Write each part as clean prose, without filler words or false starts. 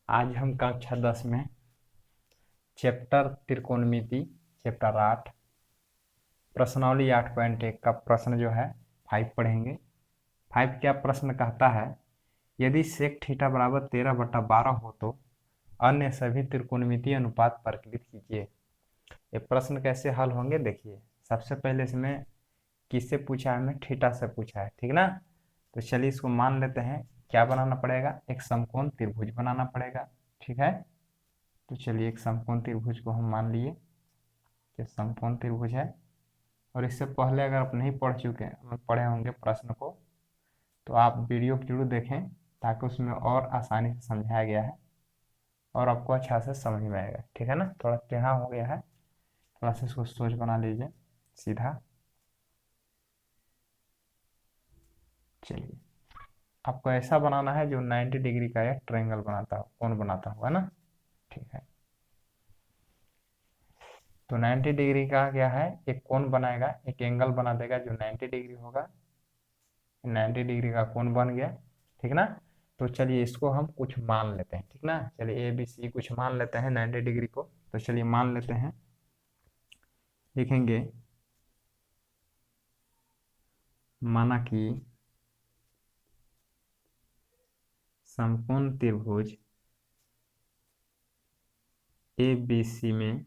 आज हम कक्षा 10 में चैप्टर त्रिकोणमिति चैप्टर 8 प्रश्नावली 8.1 का प्रश्न जो है 5 पढ़ेंगे। 5 क्या प्रश्न कहता है, यदि सेक थीटा बराबर 13/12 हो तो अन्य सभी त्रिकोणमितीय अनुपात प्रकलित कीजिए। ये प्रश्न कैसे हल होंगे देखिए। सबसे पहले इसमें किससे पूछा है, हमें थीटा से पूछा है, ठीक ना। तो चलिए इसको मान लेते हैं। क्या बनाना पड़ेगा, एक समकोण त्रिभुज बनाना पड़ेगा, ठीक है। तो चलिए एक समकोण त्रिभुज को हम मान लिए कि समकोण त्रिभुज है। और इससे पहले अगर आप नहीं पढ़े होंगे प्रश्न को, तो आप वीडियो जरूर देखें, ताकि उसमें और आसानी से समझाया गया है और आपको अच्छा से समझ में आएगा, ठीक है ना। थोड़ा टेढ़ा हो गया है, थोड़ा सा इसको सोच बना लीजिए सीधा। चलिए आपको ऐसा बनाना है जो 90 डिग्री का एक ट्रायंगल बनाता हो, कोण बनाता होगा ना, ठीक है। तो 90 डिग्री का क्या है, एक कोण बनाएगा, एक एंगल बना देगा जो 90 डिग्री होगा। 90 डिग्री का कोण बन गया, ठीक ना। तो चलिए इसको हम कुछ मान लेते हैं, ठीक ना। चलिए ए बी सी कुछ मान लेते हैं 90 डिग्री को। तो चलिए मान लेते हैं, लिखेंगे माना कि समकोण त्रिभुज ए बी सी में,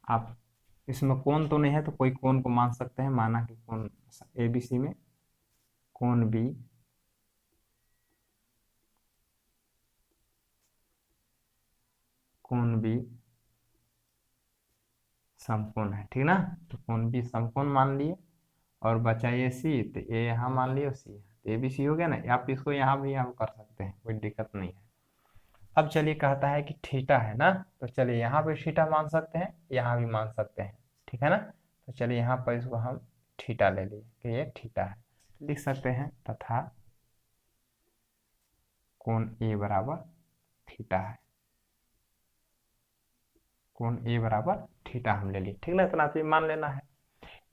आप इसमें कोण तो नहीं है तो कोई कोण को मान सकते हैं। माना कि कोण ए बी सी में कोण बी समकोण है, ठीक ना। तो कोण बी समकोण मान लिए और बचा ए सी, तो ए यहाँ मान लियो सी, तो ए बी सी हो गया ना। आप इसको यहाँ भी यहाँ कर सकते हैं, कोई दिक्कत नहीं है। अब चलिए कहता है कि थीटा है ना, तो चलिए यहाँ पे थीटा मान सकते हैं, यहाँ भी मान सकते हैं, ठीक है ना। तो चलिए यहाँ पर इसको हम थीटा ले लिए कि ये थीटा है। लिख सकते हैं तथा कोण ए बराबर थीटा है। कोण ए बराबर थीटा हम ले लिए, ठीक ना। इतना तो मान लेना है।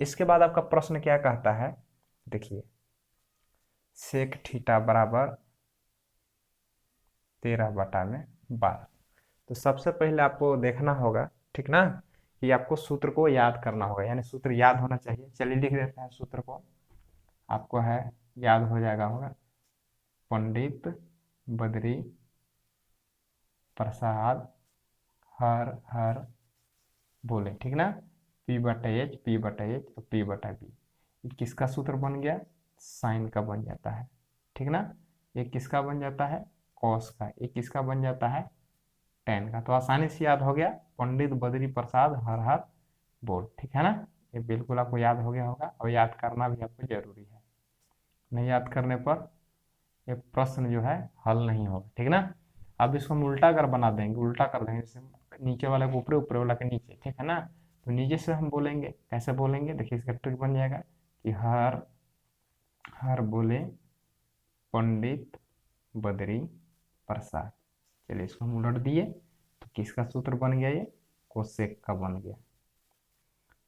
इसके बाद आपका प्रश्न क्या कहता है, देखिए सेक थीटा बराबर 13/12। तो सबसे पहले आपको देखना होगा, ठीक ना, कि आपको सूत्र को याद करना होगा, यानी सूत्र याद होना चाहिए। चलिए लिख देते हैं सूत्र को, आपको है याद हो जाएगा होगा। पंडित बद्री प्रसाद हर हर बोले, ठीक ना। P/H P/H और P/B किसका सूत्र बन गया, साइन का बन जाता है, ठीक ना। ये किसका बन जाता है, कॉस का। ये किसका बन जाता है, टेन का। तो आसानी से याद हो गया, पंडित बद्री प्रसाद हर हर बोल, ठीक है ना। ये बिल्कुल आपको याद हो गया होगा, और याद करना भी आपको जरूरी है। नहीं याद करने पर ये प्रश्न जो है हल नहीं होगा, ठीक ना। अब इसको हम उल्टा कर बना देंगे, उल्टा कर देंगे, जैसे नीचे वाले को ऊपर, ऊपर वाला के नीचे, ठीक है ना। तो नीचे से हम बोलेंगे, कैसे बोलेंगे देखिए, इसका ट्रिक बन जाएगा कि हर हर बोले पंडित बद्री प्रसाद। चलिए इसको हम उलट दिए, तो किसका सूत्र बन गया, ये कोसेक का बन गया।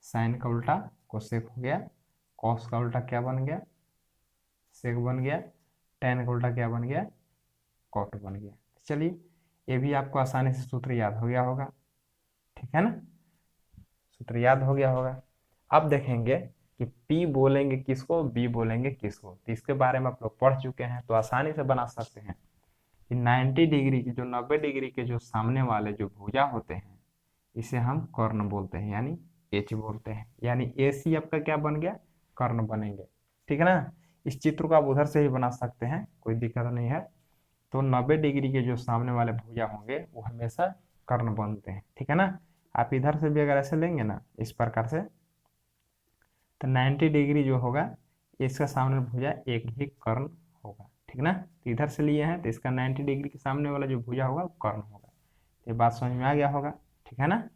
साइन का उल्टा कोसेक हो गया, कॉस का उल्टा क्या बन गया, सेक बन गया, टेन का उल्टा क्या बन गया, कॉट बन गया। चलिए ये भी आपको आसानी से सूत्र याद हो गया होगा, ठीक है ना। सूत्र याद हो गया होगा। अब देखेंगे कि P बोलेंगे किसको, B बोलेंगे किसको। तो इसके बारे में आप लोग पढ़ चुके हैं, तो आसानी से बना सकते हैं कि 90 डिग्री की, जो 90 डिग्री के जो सामने वाले जो भुजा होते हैं, इसे हम कर्ण बोलते हैं, यानी H बोलते हैं। यानी AC आपका क्या बन गया, कर्ण बनेंगे, ठीक है ना। इस चित्र को आप उधर से ही बना सकते हैं, कोई दिक्कत नहीं है। तो 90 डिग्री के जो सामने वाले भुजा होंगे वो हमेशा कर्ण बनते हैं, ठीक है ना। आप इधर से भी अगर ऐसे लेंगे ना, इस प्रकार से, तो 90 डिग्री जो होगा, इसका सामने भुजा एक ही कर्ण होगा, ठीक ना। तो इधर से लिए हैं तो इसका 90 डिग्री के सामने वाला जो भुजा होगा वो कर्ण होगा। ये बात समझ में आ गया होगा, ठीक है ना।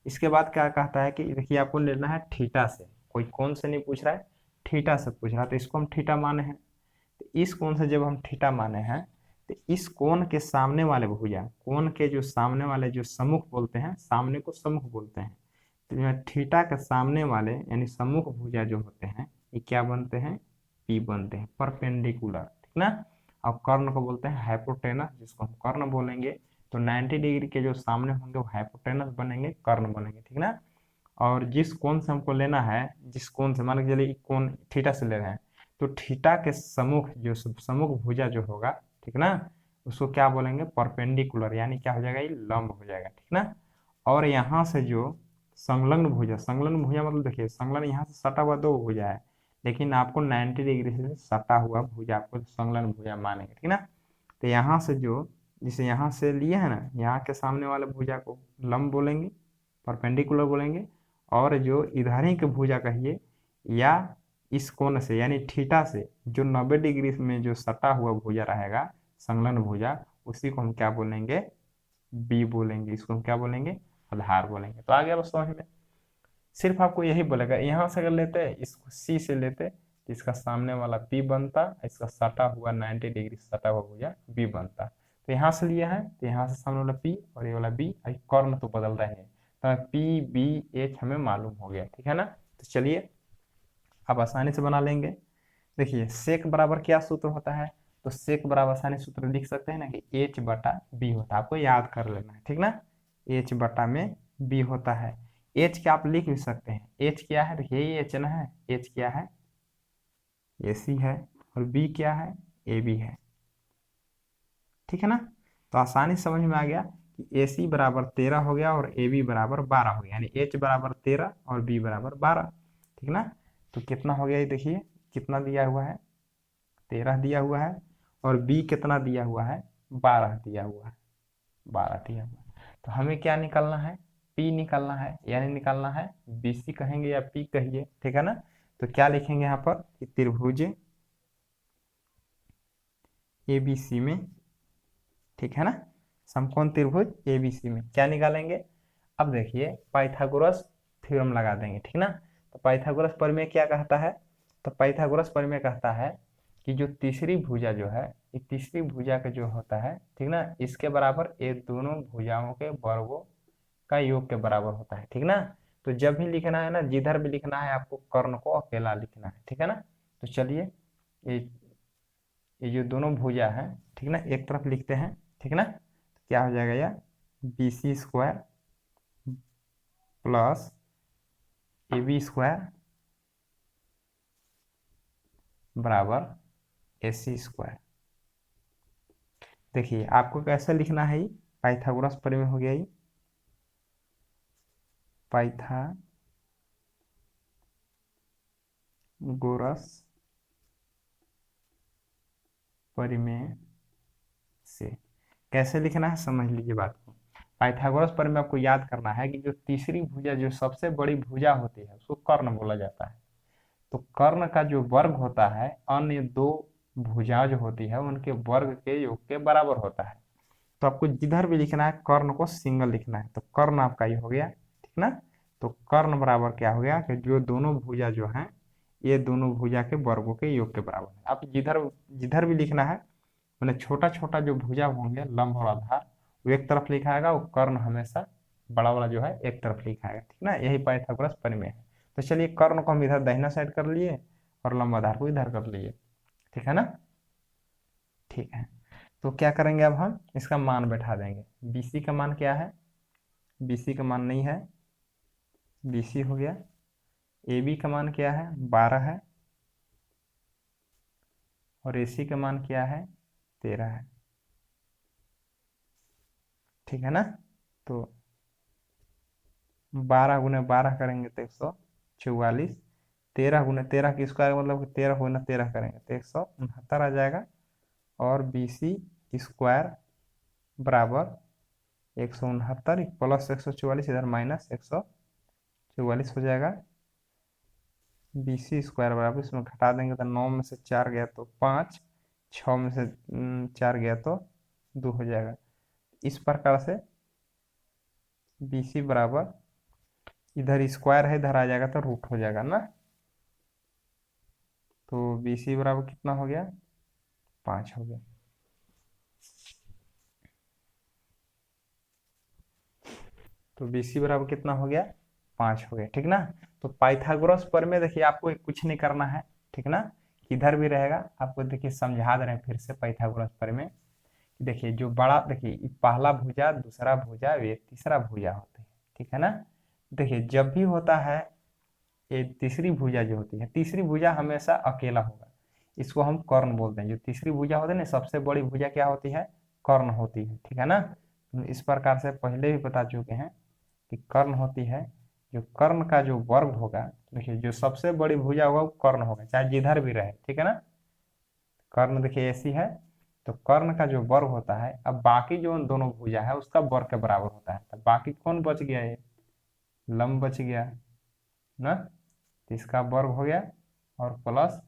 इसके बाद क्या कहता है कि देखिए आपको लेना है थीटा से, कोई कोण से नहीं पूछ रहा है, थीटा से पूछ रहा है। तो इसको हम थीटा माने हैं, तो इस कोण से जब हम थीटा माने हैं, तो इस कोण के सामने वाले भुजा, कोण के जो सामने वाले जो सम्मुख बोलते हैं, सामने को सम्मुख बोलते हैं। तो जो थीटा के सामने वाले यानी सम्मुख भुजा जो होते हैं, ये क्या बनते हैं, P बनते हैं, परपेंडिकुलर, ठीक ना। और कर्ण को बोलते हैं हाइपोटेनस, जिसको हम कर्ण बोलेंगे। तो 90 डिग्री के जो सामने होंगे वो हाइपोटेनस बनेंगे, कर्ण बनेंगे, ठीक ना। और जिस कोण से हमको लेना है, जिस कोण से, मान के चलिए कोण थीटा से ले रहे हैं, तो थीटा के सम्मुख जो सम्मुख भुजा जो होगा, ठीक ना, उसको क्या बोलेंगे, परपेंडिकुलर, यानी क्या हो जाएगा, ये लंब हो जाएगा, ठीक ना। और यहाँ से जो संलग्न भुजा, संलग्न भुजा मतलब देखिए, संलग्न यहाँ से सटा हुआ दो भुजा है, लेकिन आपको 90 डिग्री से सटा हुआ भुजा आपको संलग्न भुजा मानेंगे, ठीक ना। तो यहाँ से जो, जिसे यहाँ से लिए है ना, यहाँ के सामने वाले भुजा को लंब बोलेंगे, परपेंडिकुलर बोलेंगे। और जो इधर ही के भुजा कहिए, या इस कोण से यानी थीटा से जो 90 डिग्री में जो सटा हुआ भुजा रहेगा, संलग्न भुजा, उसी को हम क्या बोलेंगे, बी बोलेंगे। इसको हम क्या बोलेंगे, आधार बोलेंगे। तो आ गया बस समझ में। सिर्फ आपको यही बोलेगा, यहाँ से अगर लेते इसको सी से लेते, तो इसका सामने वाला पी बनता, इसका सटा हुआ 90 डिग्री सटा हुआ भुजा बी बनता। तो यहाँ से लिया है, तो यहाँ से सामने वाला पी और ये वाला बी, कर्ण तो बदल रहे हैं, तो पी बी एच हमें मालूम हो गया, ठीक है ना। तो चलिए आप आसानी से बना लेंगे। देखिए सेक बराबर क्या सूत्र होता है, तो सेक बराबर आसानी सूत्र लिख सकते हैं ना कि एच बटा बी होता है, आपको याद कर लेना है, ठीक ना। एच बटा में बी होता है। एच क्या आप लिख भी सकते हैं, एच क्या है, देखिए ये एच ना है, एच क्या है, ए सी है, और बी क्या है, ए बी है, ठीक है ना। तो आसानी समझ में आ गया कि ए सी बराबर 13 हो गया और ए बी बराबर 12 हो गया, यानी एच बराबर 13 और बी बराबर 12, ठीक ना। तो कितना हो गया ये देखिए, कितना दिया हुआ है, 13 दिया हुआ है, और बी कितना दिया हुआ है, 12 दिया हुआ है, 12 दिया हुआ है। तो हमें क्या निकालना है, पी निकालना है, यानी निकालना है बी सी कहेंगे या पी कहिए, ठीक है ना। तो क्या लिखेंगे यहाँ पर कि त्रिभुज ए बी सी में, ठीक है ना, समकोण त्रिभुज ए बी सी में क्या निकालेंगे। अब देखिए पाइथागोरस थ्योरम लगा देंगे, ठीक ना। तो पाइथागोरस प्रमेय क्या कहता है, तो पाइथागोरस प्रमेय कहता है कि जो तीसरी भुजा जो है, ये तीसरी भुजा का जो होता है, ठीक ना, इसके बराबर ये दोनों भुजाओं के वर्गों का योग के बराबर होता है, ठीक ना। तो जब भी लिखना है ना, जिधर भी लिखना है आपको कर्ण को अकेला लिखना है, ठीक है ना। तो चलिए ये ये जो दोनों भुजा है, ठीक ना, एक तरफ लिखते हैं, ठीक ना। तो क्या हो जाएगा, यह B C square plus A B square बराबर ए सी स्क्वायर। देखिए आपको कैसे लिखना है, पाइथागोरस प्रमेय हो गया, पाइथागोरस प्रमेय से कैसे लिखना है, समझ लीजिए बात को। पाइथागोरस प्रमेय आपको याद करना है कि जो तीसरी भुजा, जो सबसे बड़ी भुजा होती है, उसको कर्ण बोला जाता है। तो कर्ण का जो वर्ग होता है अन्य दो भुजा जो होती है उनके वर्ग के योग के बराबर होता है। तो आपको जिधर भी लिखना है कर्ण को सिंगल लिखना है, तो कर्ण आपका ये हो गया, ठीक ना। तो कर्ण बराबर क्या हो गया कि जो दोनों भुजा जो हैं, ये दोनों भुजा के वर्गों के योग के बराबर है। आप जिधर जिधर भी लिखना है, मैंने छोटा छोटा जो भुजा होंगे लंब और आधार, वो एक तरफ लिखा आएगा, वो कर्ण हमेशा बड़ा वाला जो है एक तरफ लिखा आएगा, ठीक ना। यही पाइथागोरस प्रमेय है। तो चलिए कर्ण को हम इधर दाहिना साइड कर लिए और लंब आधार को इधर कर लिए, ठीक है ना। ठीक है, तो क्या करेंगे, अब हम इसका मान बैठा देंगे। BC का मान क्या है, BC का मान नहीं है, BC हो गया। AB का मान क्या है, 12 है, और AC का मान क्या है, 13 है, ठीक है ना। तो 12 × 12 करेंगे तो 144, 13 × 13 की स्क्वायर मतलब 13 × 13 करेंगे तो 169 आ जाएगा, और BC स्क्वायर बराबर 169 प्लस 144, इधर माइनस 144 हो जाएगा। BC स्क्वायर बराबर, इसमें घटा देंगे तो 9 में से 4 गया तो 5, 6 में से 4 गया तो 2 हो जाएगा। इस प्रकार से BC बराबर, इधर स्क्वायर है, इधर आ जाएगा तो रूट हो जाएगा ना। तो BC बराबर कितना हो गया, 5 हो गया। तो BC बराबर कितना हो गया, 5 हो गया, ठीक ना। तो पाइथागोरस प्रमेय देखिए आपको कुछ नहीं करना है, ठीक ना। इधर भी रहेगा। आपको देखिए समझा दे रहे हैं फिर से पाइथागोरस प्रमेय। देखिए जो बड़ा, देखिए पहला भुजा, दूसरा भुजा, ये तीसरा भुजा होते हैं, ठीक है ना। देखिए जब भी होता है ये तीसरी भुजा जो होती है, तीसरी भुजा हमेशा अकेला होगा, इसको हम कर्ण बोलते हैं। जो तीसरी भुजा होती है ना, सबसे बड़ी भुजा क्या होती है, कर्ण होती है, ठीक है ना। तो इस प्रकार से पहले भी बता चुके हैं कि कर्ण होती है। जो कर्ण का जो वर्ग होगा, देखिए जो सबसे बड़ी भुजा होगा वो कर्ण होगा, चाहे जिधर भी रहे, ठीक है ना। कर्ण देखिए ऐसी है, तो कर्ण का जो वर्ग होता है, अब बाकी जो उन दोनों भुजा है उसका वर्ग के बराबर होता है। तो बाकी कौन बच गया, ये लंब बच गया ना, तो इसका वर्ग हो गया और प्लस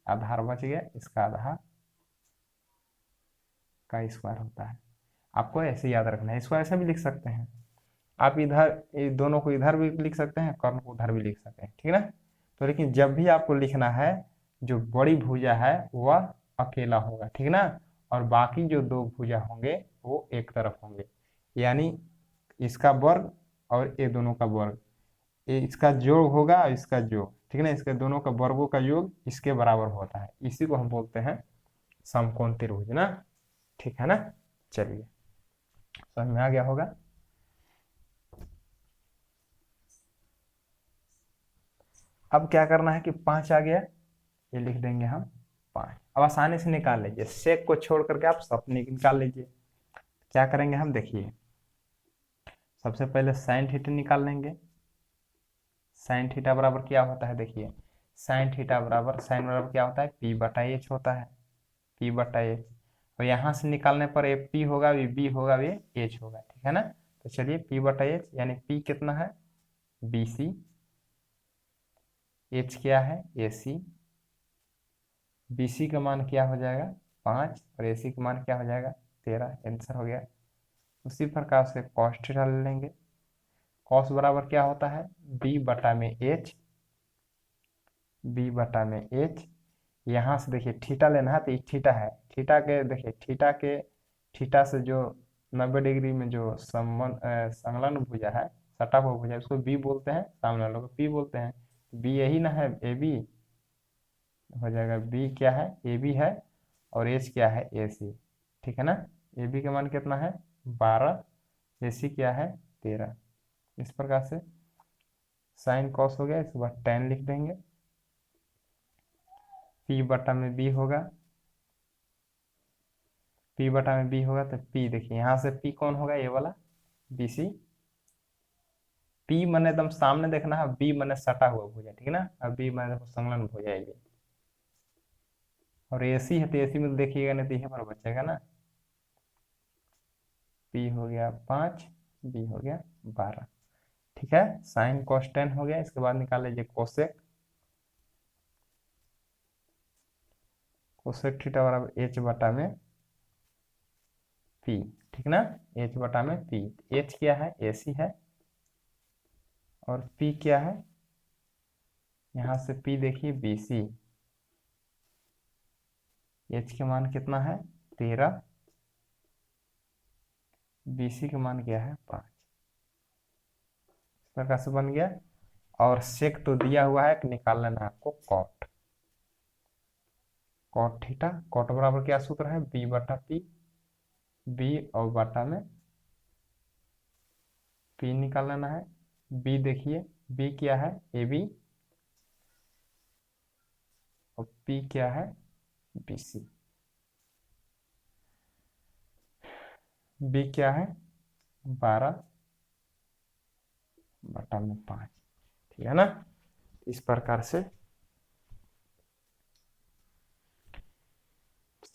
आधार बच गया, इसका आधार का स्क्वायर होता है। आपको ऐसे याद रखना है, इसको ऐसे भी लिख सकते हैं आप, इधर दोनों को इधर भी लिख सकते हैं, कर्ण को उधर भी लिख सकते हैं, ठीक है ना। तो लेकिन जब भी आपको लिखना है, जो बड़ी भुजा है वह अकेला होगा, ठीक है ना, और बाकी जो दो भुजा होंगे वो एक तरफ होंगे, यानी इसका वर्ग और ये दोनों का वर्ग, ये इसका योग होगा और इसका योग, ठीक है ना, इसके दोनों का वर्गों का योग इसके बराबर होता है, इसी को हम बोलते हैं समकोण त्रिभुज ना, ठीक है ना। चलिए समझ में आ गया होगा। अब क्या करना है कि 5 आ गया, ये लिख देंगे हम 5। अब आसानी से निकाल लीजिए, सेक को छोड़ करके आप सब निकाल लीजिए। क्या करेंगे हम, देखिए सबसे पहले साइन थीटा निकाल लेंगे। साइन थीटा बराबर क्या होता है, देखिए साइन थीटा बराबर, साइन बराबर क्या होता है, पी बटा एच होता है, पी बटा एच। और यहाँ से निकालने पर ये पी होगा, ये बी होगा, ये एच होगा, ठीक है ना। तो चलिए पी बटा एच यानी पी कितना है, बी सी, एच क्या है, ए सी, बी सी का मान क्या हो जाएगा 5 और ए सी का मान क्या हो जाएगा 13, आंसर हो गया। उसी प्रकार से कॉस थीटा ले लेंगे। कॉस बराबर क्या होता है, बी बटा में एच, बी बटा में एच। यहाँ से देखिए थीटा लेना है, तो ये थीटा है, थीटा के देखिए थीटा से जो 90 डिग्री में जो संलग्न भुजा है, सटा हुआ भुजा, उसको बी बोलते हैं, सामने वालों को पी बोलते हैं। बी यही ना है, ए बी हो जाएगा, बी क्या है, ए बी है, और एच क्या है, ए सी, ठीक है ना। ए बी का मान कितना है 12, ए सी क्या है 13। इस प्रकार से साइन कॉस हो गया, इसके बाद tan लिख देंगे, पी बटा में बी होगा, पी बटा में बी होगा, तो पी देखिए यहाँ से पी कौन होगा, ये वाला बी सी। पी मैंने एकदम सामने देखना है, बी मैंने सटा हुआ भुजा, ठीक है ना, अब बी मैंने संलग्न भुजा है ये, और ए सी है तो ए सी में देखिएगा नहीं तो यही पर बचेगा ना। पी हो गया 5, बी हो गया 12, ठीक है। साइन कॉस टेन हो गया, इसके बाद निकाल लीजिए कोसेक, कोसेक थीटा बराबर एच बटा में पी, ठीक ना, एच बटा में पी। एच क्या है, ए सी है, और पी क्या है, यहां से पी देखिए बी सी, एच का मान कितना है 13, बी सी का मान क्या है 5, इस प्रकार से बन गया। और सेक तो दिया हुआ है, निकाल लेना है आपको कॉट, कॉट थीटा, कॉट बराबर क्या सूत्र है, बी बटा पी, बी और बटा में पी निकाल लेना है। बी देखिए, बी क्या है ए बी, और पी क्या है बी सी, बी क्या है 12 बटा में 5, ठीक है ना। इस प्रकार से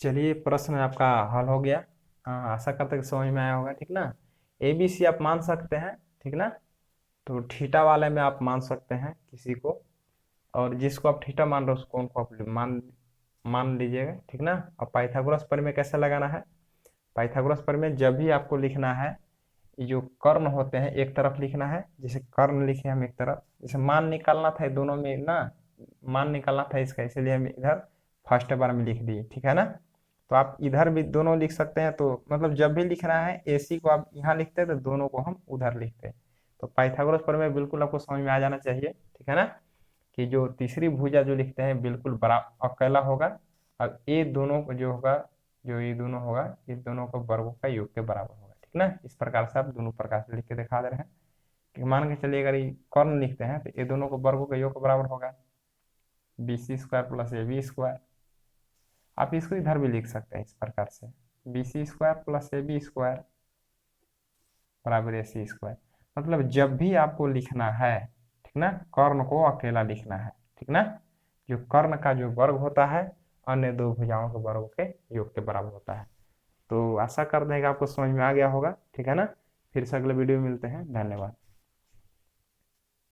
चलिए प्रश्न आपका हल हो गया। हाँ, आशा करते हैं समझ में आया होगा, ठीक ना। ए बी सी आप मान सकते हैं, ठीक ना, तो थीटा वाले में आप मान सकते हैं किसी को, और जिसको आप थीटा मान रहे हो उसको उनको आप मान लीजिएगा, ठीक ना। और पाइथागोरस प्रमेय कैसे लगाना है, पाइथागोरस प्रमेय जब भी आपको लिखना है, ये जो कर्ण होते हैं एक तरफ लिखना है, जैसे कर्ण लिखे हम एक तरफ, जैसे मान निकालना था दोनों में ना, मान निकालना था इसका, इसलिए हम इधर फर्स्ट बार में लिख दिए, ठीक है ना। तो आप इधर भी दोनों लिख सकते हैं, तो मतलब जब भी लिखना है ए सी को आप यहाँ लिखते हैं तो दोनों को हम उधर लिखते हैं। तो पाइथागोरस प्रमेय बिल्कुल आपको समझ में आ जाना चाहिए, ठीक है ना, कि जो तीसरी भुजा जो लिखते हैं बिल्कुल बड़ा अकेला होगा, और ये दोनों को जो होगा, जो ये दोनों होगा, ये दोनों को वर्गों का योग के बराबर होगा। ठीक ना, इस प्रकार से आप दोनों प्रकार से लिख के दिखा दे रहे हैं कि मान के चलिए अगर ये कर्ण लिखते हैं तो ये दोनों को वर्गों के योग के बराबर होगा, BC² प्लस AB²। आप इसको इधर भी लिख सकते हैं इस प्रकार से, BC² प्लस AB² बराबर AC²। मतलब जब भी आपको लिखना है, ठीक ना, कर्ण को अकेला लिखना है, ठीक ना, जो कर्ण का जो वर्ग होता है अन्य दो भुजाओं के वर्गों के योग के बराबर होता है। तो आशा करते हैं कि आपको समझ में आ गया होगा। ठीक है ना, फिर से अगले वीडियो में मिलते हैं। धन्यवाद।